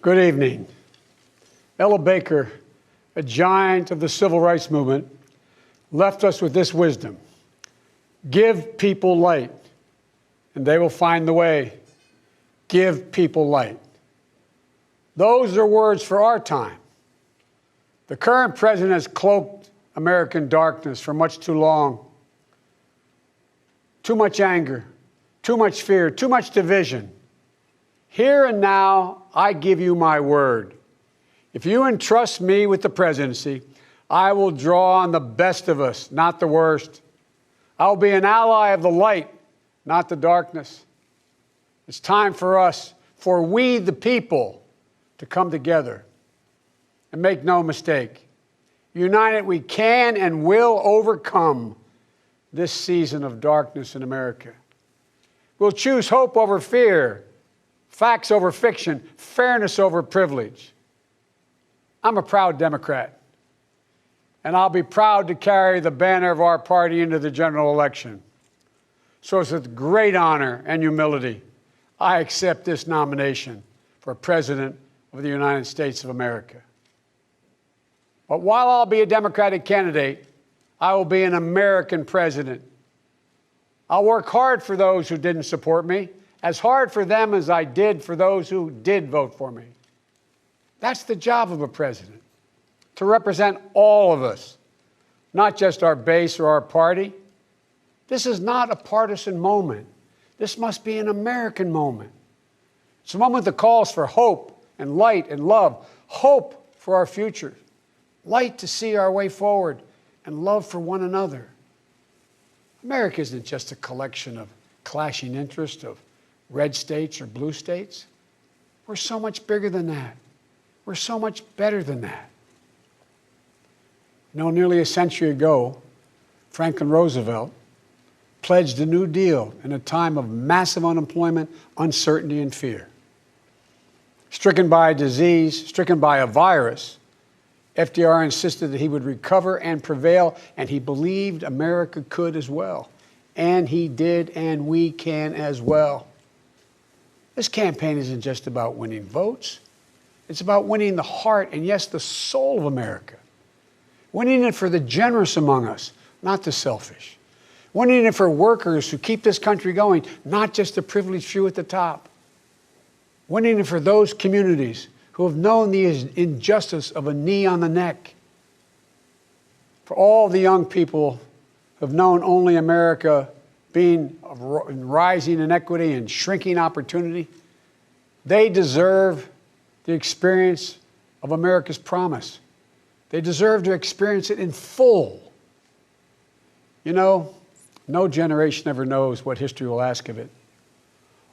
Good evening. Ella Baker, a giant of the civil rights movement, left us with this wisdom: give people light, and they will find the way. Give people light. Those are words for our time. The current president has cloaked American darkness for much too long. Too much anger, too much fear, too much division. Here and now, I give you my word. If you entrust me with the presidency, I will draw on the best of us, not the worst. I will be an ally of the light, not the darkness. It's time for us, for we the people, to come together. And make no mistake, united we can and will overcome this season of darkness in America. We'll choose hope over fear, facts over fiction, fairness over privilege. I'm a proud Democrat, and I'll be proud to carry the banner of our party into the general election. So it's with great honor and humility I accept this nomination for President of the United States of America. But while I'll be a Democratic candidate, I will be an American president. I'll work hard for those who didn't support me, as hard for them as I did for those who did vote for me. That's the job of a president, to represent all of us, not just our base or our party. This is not a partisan moment. This must be an American moment. It's a moment that calls for hope and light and love, hope for our future, light to see our way forward, and love for one another. America isn't just a collection of clashing interests of red states or blue states. We're so much bigger than that. We're so much better than that. You know, nearly a century ago, Franklin Roosevelt pledged a New Deal in a time of massive unemployment, uncertainty, and fear. Stricken by a disease, stricken by a virus, FDR insisted that he would recover and prevail, and he believed America could as well. And he did, and we can as well. This campaign isn't just about winning votes. It's about winning the heart and, yes, the soul of America. Winning it for the generous among us, not the selfish. Winning it for workers who keep this country going, not just the privileged few at the top. Winning it for those communities who have known the injustice of a knee on the neck. For all the young people who have known only America being rising inequity and shrinking opportunity, they deserve the experience of America's promise. They deserve to experience it in full. You know, no generation ever knows what history will ask of it.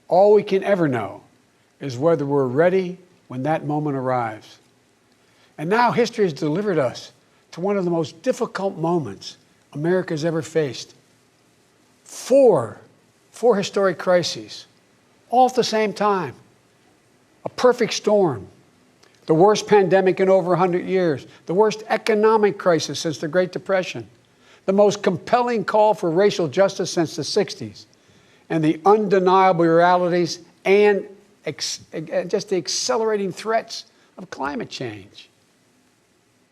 All we can ever know is whether we're ready when that moment arrives. And now history has delivered us to one of the most difficult moments America's ever faced. Four historic crises, all at the same time. A perfect storm. The worst pandemic in over 100 years. The worst economic crisis since the Great Depression. The most compelling call for racial justice since the 60s. And the undeniable realities and just the accelerating threats of climate change.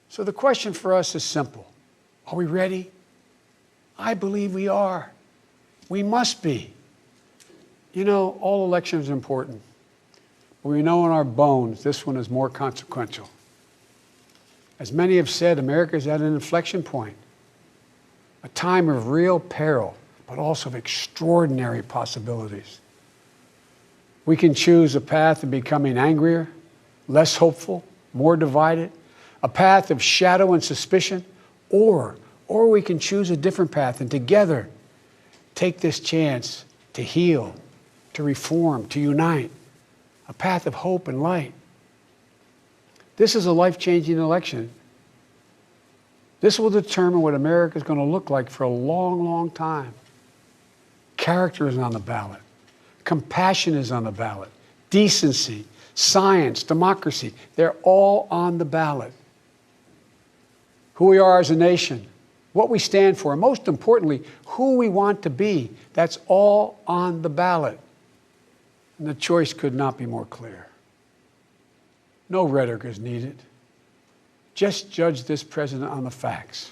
So the question for us is simple. Are we ready? I believe we are. We must be. You know, all elections are important. But we know in our bones this one is more consequential. As many have said, America is at an inflection point. A time of real peril, but also of extraordinary possibilities. We can choose a path of becoming angrier, less hopeful, more divided, a path of shadow and suspicion, or we can choose a different path and together take this chance to heal, to reform, to unite, a path of hope and light. This is a life-changing election. This will determine what America is going to look like for a long, long time. Character is on the ballot. Compassion is on the ballot. Decency, science, democracy, they're all on the ballot. Who we are as a nation, what we stand for, and most importantly, who we want to be, that's all on the ballot. And the choice could not be more clear. No rhetoric is needed. Just judge this president on the facts.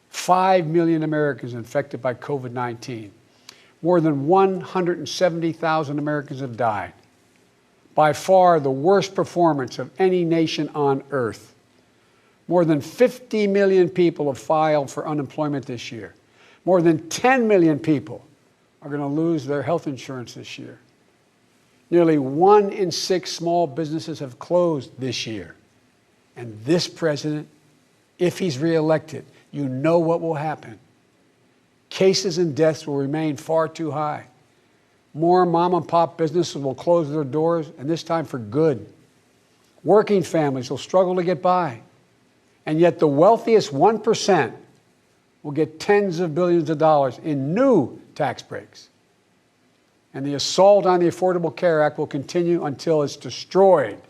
5 million Americans infected by COVID-19. More than 170,000 Americans have died. By far the worst performance of any nation on earth. More than 50 million people have filed for unemployment this year. More than 10 million people are going to lose their health insurance this year. Nearly 1 in 6 small businesses have closed this year. And this president, if he's reelected, you know what will happen. Cases and deaths will remain far too high. More mom and pop businesses will close their doors, and this time for good. Working families will struggle to get by. And yet the wealthiest 1% will get tens of billions of dollars in new tax breaks. And the assault on the Affordable Care Act will continue until it's destroyed,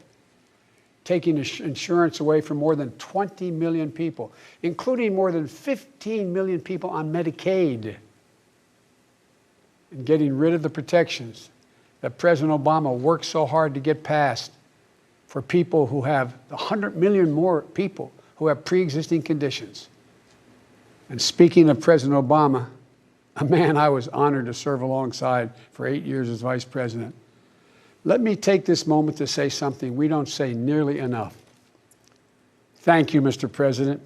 taking insurance away from more than 20 million people, including more than 15 million people on Medicaid, and getting rid of the protections that President Obama worked so hard to get passed for people who have 100 million more people who have pre-existing conditions. And speaking of President Obama, a man I was honored to serve alongside for 8 years as vice president, let me take this moment to say something we don't say nearly enough. Thank you, Mr. President.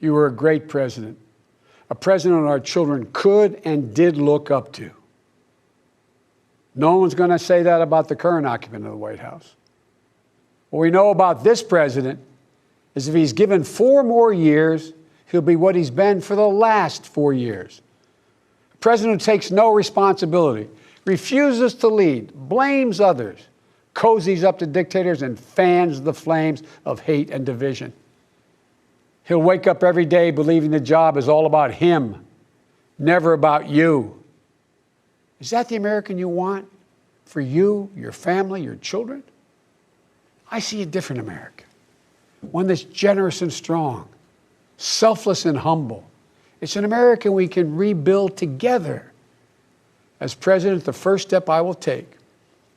You were a great president, a president our children could and did look up to. No one's going to say that about the current occupant of the White House. What we know about this president is if he's given 4 more years, he'll be what he's been for the last 4 years. A president who takes no responsibility, refuses to lead, blames others, cozies up to dictators, and fans the flames of hate and division. He'll wake up every day believing the job is all about him, never about you. Is that the American you want for you, your family, your children? I see a different America, one that's generous and strong, selfless and humble. It's an America we can rebuild together. As president, the first step I will take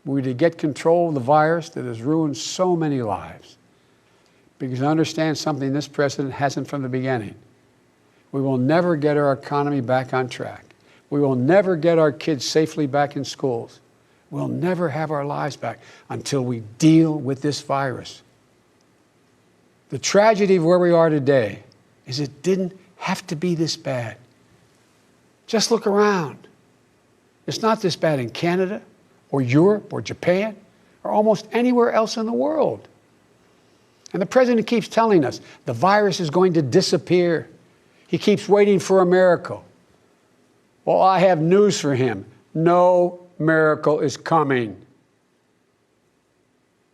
will be to get control of the virus that has ruined so many lives. Because I understand something this president hasn't from the beginning. We will never get our economy back on track. We will never get our kids safely back in schools. We'll never have our lives back until we deal with this virus. The tragedy of where we are today is it didn't have to be this bad. Just look around. It's not this bad in Canada or Europe or Japan or almost anywhere else in the world. And the president keeps telling us the virus is going to disappear. He keeps waiting for a miracle. Well, I have news for him. No miracle is coming.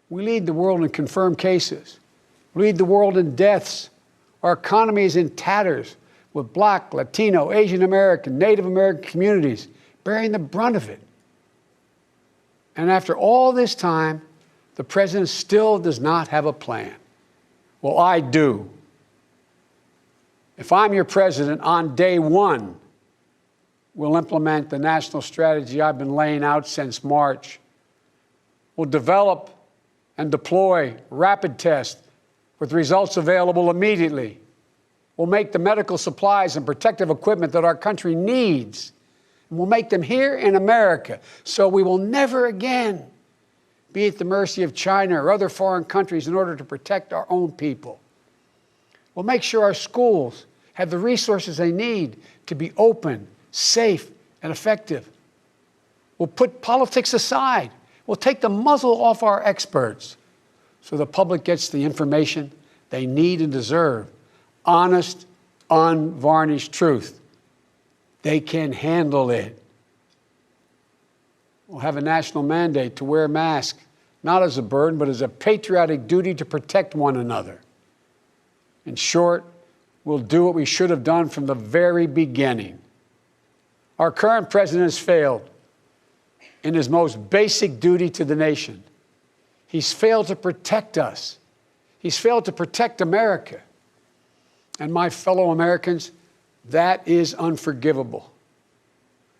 We lead the world in confirmed cases. We lead the world in deaths. Our economy is in tatters with Black, Latino, Asian American, Native American communities bearing the brunt of it. And after all this time, the president still does not have a plan. Well, I do. If I'm your president, on day 1, we'll implement the national strategy I've been laying out since March. We'll develop and deploy rapid tests with results available immediately. We'll make the medical supplies and protective equipment that our country needs. And we'll make them here in America, so we will never again be at the mercy of China or other foreign countries in order to protect our own people. We'll make sure our schools have the resources they need to be open, safe, and effective. We'll put politics aside. We'll take the muzzle off our experts so the public gets the information they need and deserve. Honest, unvarnished truth. They can handle it. We'll have a national mandate to wear masks, not as a burden, but as a patriotic duty to protect one another. In short, we'll do what we should have done from the very beginning. Our current president has failed in his most basic duty to the nation. He's failed to protect us. He's failed to protect America. And my fellow Americans, that is unforgivable.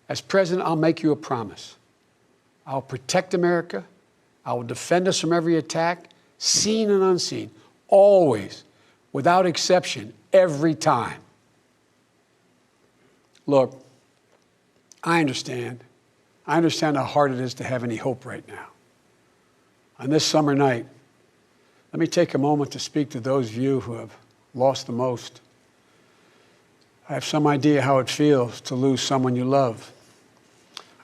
As president, I'll make you a promise. I'll protect America. I will defend us from every attack, seen and unseen, always, without exception, every time. Look, I understand. I understand how hard it is to have any hope right now. On this summer night, let me take a moment to speak to those of you who have lost the most. I have some idea how it feels to lose someone you love.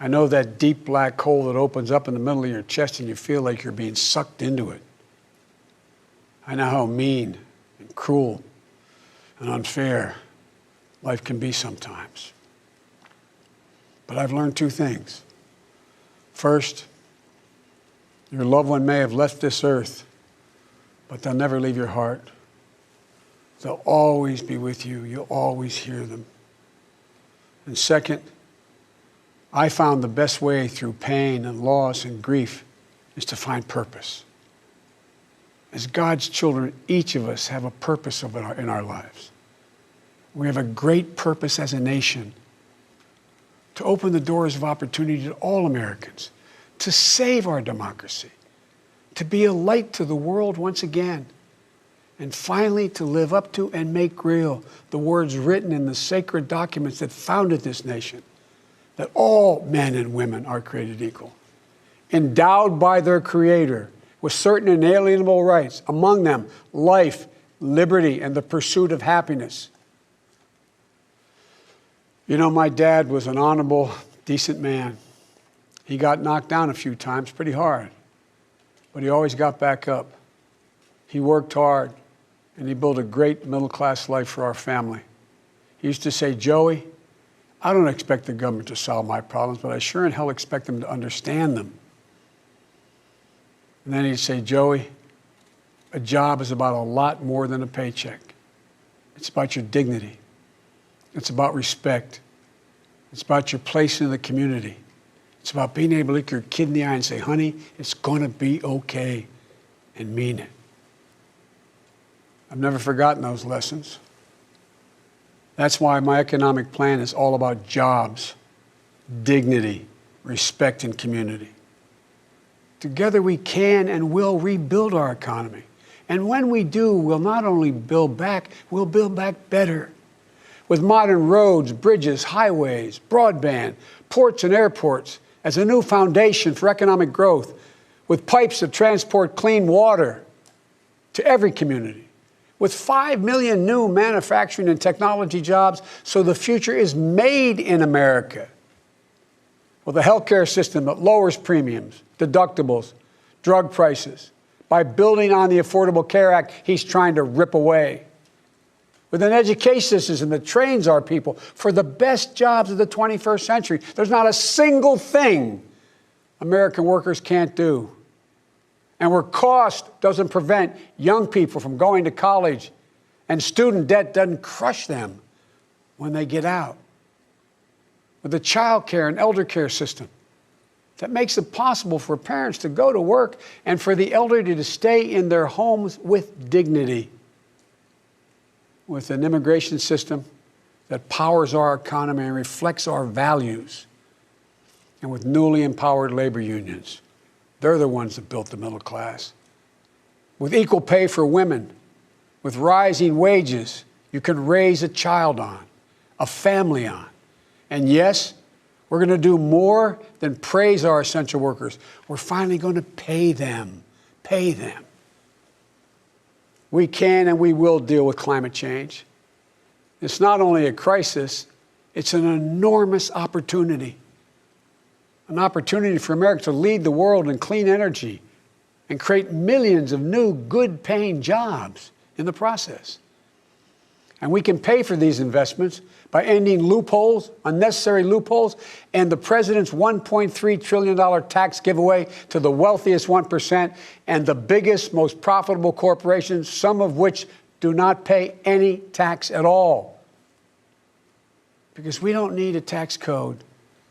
I know that deep black hole that opens up in the middle of your chest and you feel like you're being sucked into it. I know how mean and cruel and unfair life can be sometimes. But I've learned two things. First, your loved one may have left this earth, but they'll never leave your heart. They'll always be with you. You'll always hear them. And second, I found the best way through pain and loss and grief is to find purpose. As God's children, each of us have a purpose in our lives. We have a great purpose as a nation to open the doors of opportunity to all Americans, to save our democracy, to be a light to the world once again, and finally to live up to and make real the words written in the sacred documents that founded this nation, that all men and women are created equal, endowed by their Creator with certain inalienable rights, among them life, liberty, and the pursuit of happiness. You know, my dad was an honorable, decent man. He got knocked down a few times pretty hard, but he always got back up. He worked hard, and he built a great middle-class life for our family. He used to say, Joey, I don't expect the government to solve my problems, but I sure in hell expect them to understand them. And then he'd say, Joey, a job is about a lot more than a paycheck. It's about your dignity. It's about respect. It's about your place in the community. It's about being able to look your kid in the eye and say, honey, it's going to be okay, and mean it. I've never forgotten those lessons. That's why my economic plan is all about jobs, dignity, respect, and community. Together we can and will rebuild our economy. And when we do, we'll not only build back, we'll build back better. With modern roads, bridges, highways, broadband, ports and airports as a new foundation for economic growth, with pipes that transport clean water to every community, with 5 million new manufacturing and technology jobs so the future is made in America, with a healthcare system that lowers premiums, deductibles, drug prices, by building on the Affordable Care Act he's trying to rip away, with an education system that trains our people for the best jobs of the 21st century. There's not a single thing American workers can't do. And where cost doesn't prevent young people from going to college and student debt doesn't crush them when they get out. With a child care and elder care system that makes it possible for parents to go to work and for the elderly to stay in their homes with dignity. With an immigration system that powers our economy and reflects our values. And with newly empowered labor unions. They're the ones that built the middle class. With equal pay for women, with rising wages, you can raise a child on, a family on. And yes, we're going to do more than praise our essential workers. We're finally going to pay them. Pay them. We can and we will deal with climate change. It's not only a crisis, it's an enormous opportunity. An opportunity for America to lead the world in clean energy and create millions of new, good-paying jobs in the process. And we can pay for these investments by ending loopholes, unnecessary loopholes, and the president's $1.3 trillion tax giveaway to the wealthiest 1% and the biggest, most profitable corporations, some of which do not pay any tax at all. Because we don't need a tax code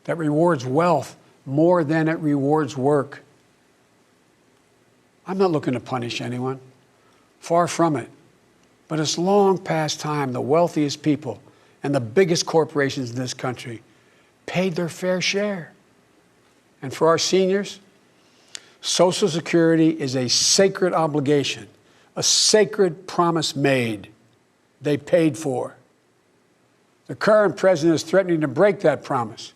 that rewards wealth more than it rewards work. I'm not looking to punish anyone. Far from it. But it's long past time the wealthiest people and the biggest corporations in this country paid their fair share. And for our seniors, Social Security is a sacred obligation, a sacred promise made. They paid for. The current president is threatening to break that promise.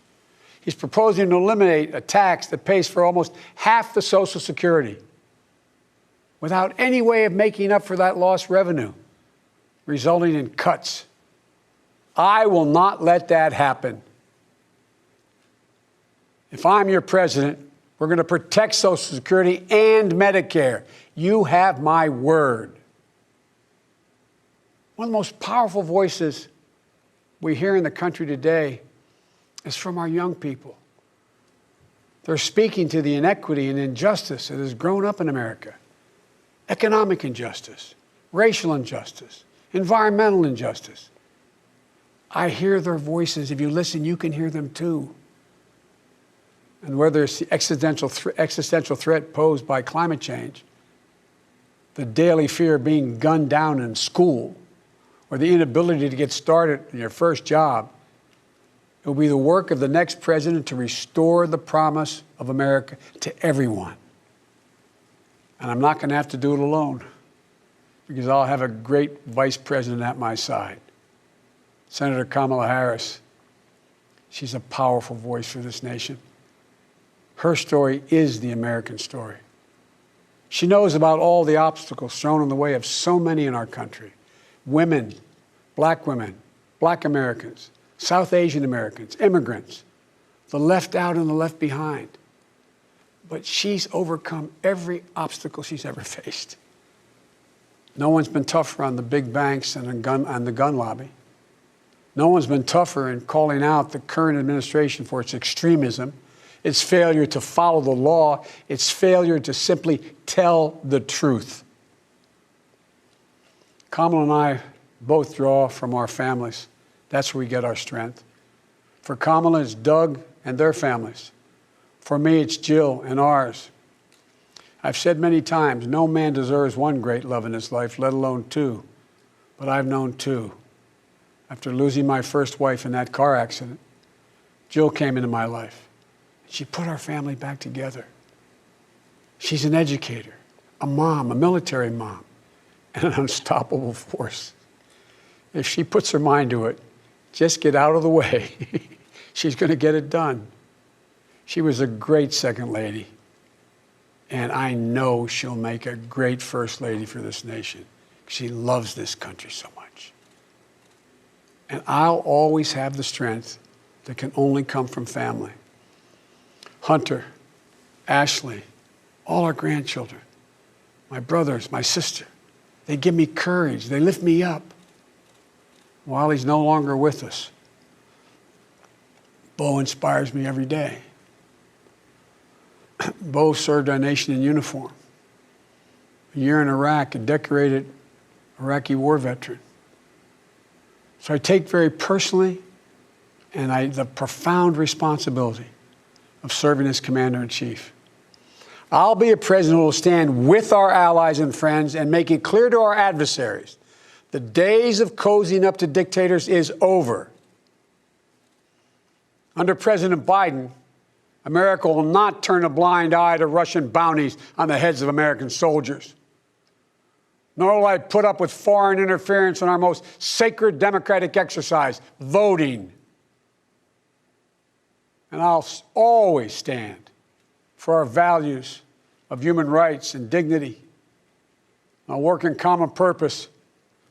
He's proposing to eliminate a tax that pays for almost half the Social Security without any way of making up for that lost revenue, resulting in cuts. I will not let that happen. If I'm your president, we're going to protect Social Security and Medicare. You have my word. One of the most powerful voices we hear in the country today is from our young people. They're speaking to the inequity and injustice that has grown up in America. Economic injustice, racial injustice, environmental injustice. I hear their voices. If you listen, you can hear them too. And whether it's the existential threat posed by climate change, the daily fear of being gunned down in school, or the inability to get started in your first job, it will be the work of the next president to restore the promise of America to everyone. And I'm not going to have to do it alone, because I'll have a great vice president at my side. Senator Kamala Harris. She's a powerful voice for this nation. Her story is the American story. She knows about all the obstacles thrown in the way of so many in our country. Women, Black Americans, South Asian Americans, immigrants, the left out and the left behind. But she's overcome every obstacle she's ever faced. No one's been tougher on the big banks and the gun lobby. No one's been tougher in calling out the current administration for its extremism, its failure to follow the law, its failure to simply tell the truth. Kamala and I both draw from our families. That's where we get our strength. For Kamala, it's Doug and their families. For me, it's Jill and ours. I've said many times, no man deserves one great love in his life, let alone two. But I've known two. After losing my first wife in that car accident, Jill came into my life. She put our family back together. She's an educator, a mom, a military mom, and an unstoppable force. If she puts her mind to it, just get out of the way. She's going to get it done. She was a great second lady, and I know she'll make a great first lady for this nation. She loves this country so much. And I'll always have the strength that can only come from family. Hunter, Ashley, all our grandchildren, my brothers, my sister, they give me courage. They lift me up. While he's no longer with us, Bo inspires me every day. Bo served our nation in uniform. A year in Iraq, a decorated Iraqi war veteran. So I take very personally the profound responsibility of serving as Commander-in-Chief. I'll be a president who will stand with our allies and friends and make it clear to our adversaries the days of cozying up to dictators is over. Under President Biden, America will not turn a blind eye to Russian bounties on the heads of American soldiers. Nor will I put up with foreign interference in our most sacred democratic exercise, voting. And I'll always stand for our values of human rights and dignity. I'll work in common purpose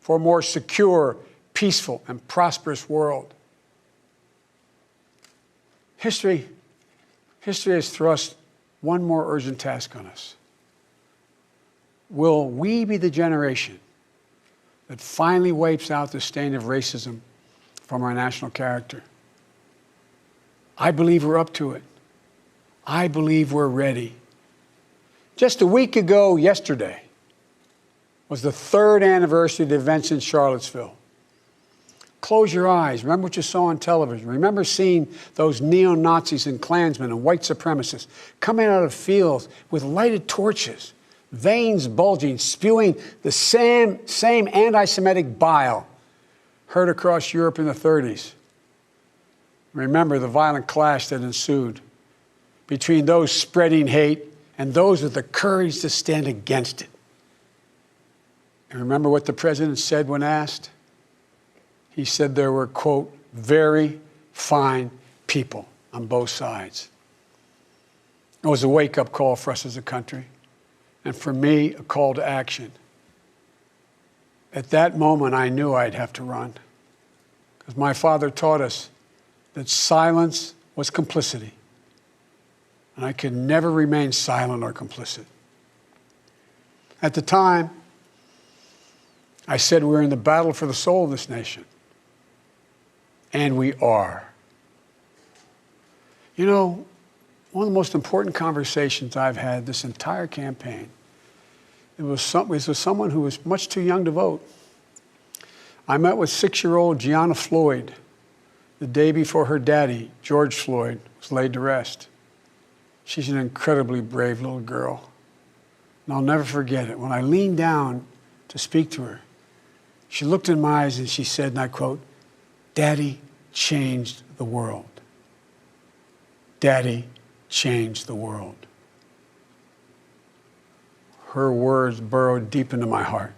for a more secure, peaceful, and prosperous world. History has thrust one more urgent task on us. Will we be the generation that finally wipes out the stain of racism from our national character? I believe we're up to it. I believe we're ready. Just a week ago yesterday was the 3rd anniversary of the events in Charlottesville. Close your eyes. Remember what you saw on television. Remember seeing those neo-Nazis and Klansmen and white supremacists coming out of fields with lighted torches, veins bulging, spewing the same anti-Semitic bile heard across Europe in the 30s. Remember the violent clash that ensued between those spreading hate and those with the courage to stand against it. And remember what the president said when asked? He said there were, quote, very fine people on both sides. It was a wake-up call for us as a country, and for me, a call to action. At that moment, I knew I'd have to run, because my father taught us that silence was complicity, and I could never remain silent or complicit. At the time, I said we were in the battle for the soul of this nation, and we are. You know, one of the most important conversations I've had this entire campaign, it was with someone who was much too young to vote. I met with 6-year-old Gianna Floyd the day before her daddy, George Floyd, was laid to rest. She's an incredibly brave little girl. And I'll never forget it. When I leaned down to speak to her, she looked in my eyes and she said, and I quote, "Daddy changed the world. Daddy changed the world." Her words burrowed deep into my heart.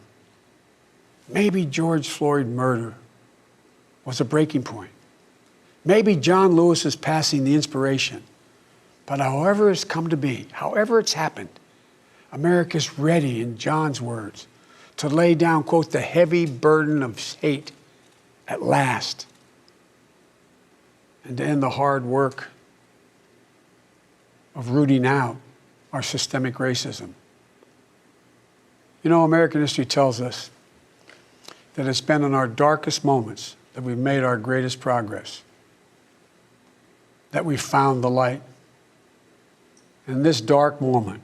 Maybe George Floyd's murder was a breaking point. Maybe John Lewis is passing the inspiration. But however it's come to be, however it's happened, America's ready, in John's words, to lay down, quote, the heavy burden of hate at last, and to end the hard work of rooting out our systemic racism. You know, American history tells us that it's been in our darkest moments that we've made our greatest progress, that we found the light. In this dark moment,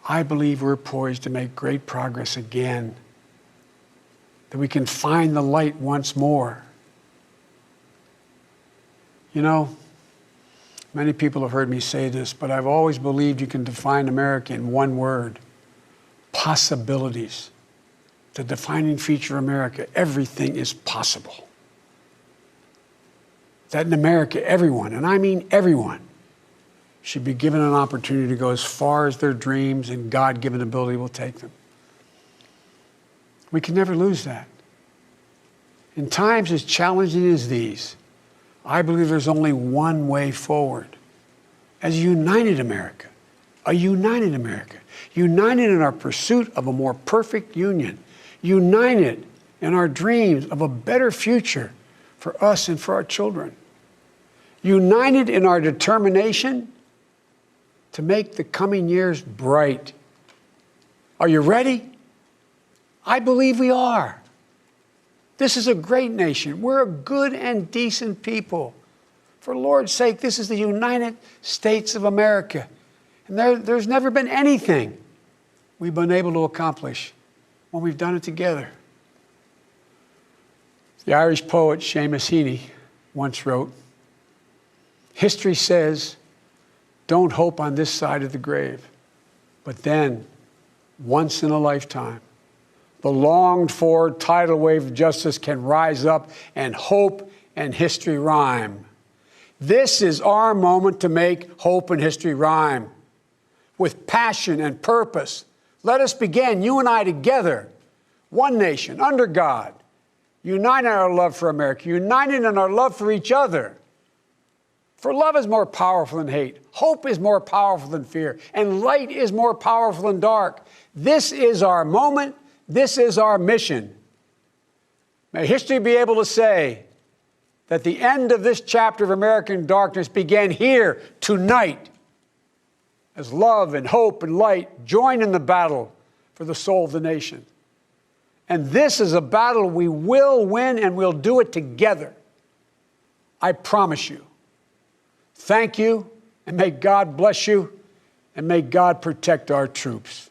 I believe we're poised to make great progress again, that we can find the light once more. You know, many people have heard me say this, but I've always believed you can define America in one word: possibilities. The defining feature of America: everything is possible. That in America, everyone, and I mean everyone, should be given an opportunity to go as far as their dreams and God-given ability will take them. We can never lose that. In times as challenging as these, I believe there's only one way forward. As a united America, united in our pursuit of a more perfect union, united in our dreams of a better future for us and for our children, united in our determination to make the coming years bright. Are you ready? I believe we are. This is a great nation. We're a good and decent people. For Lord's sake, this is the United States of America. And there's never been anything we've been able to accomplish when we've done it together. The Irish poet Seamus Heaney once wrote, "History says, don't hope on this side of the grave, but then, once in a lifetime, the longed-for tidal wave of justice can rise up and hope and history rhyme." This is our moment to make hope and history rhyme. With passion and purpose, let us begin, you and I together, one nation, under God, united in our love for America, united in our love for each other. For love is more powerful than hate, hope is more powerful than fear, and light is more powerful than dark. This is our moment. This is our mission. May history be able to say that the end of this chapter of American darkness began here tonight, as love and hope and light join in the battle for the soul of the nation. And this is a battle we will win, and we'll do it together. I promise you. Thank you, and may God bless you, and may God protect our troops.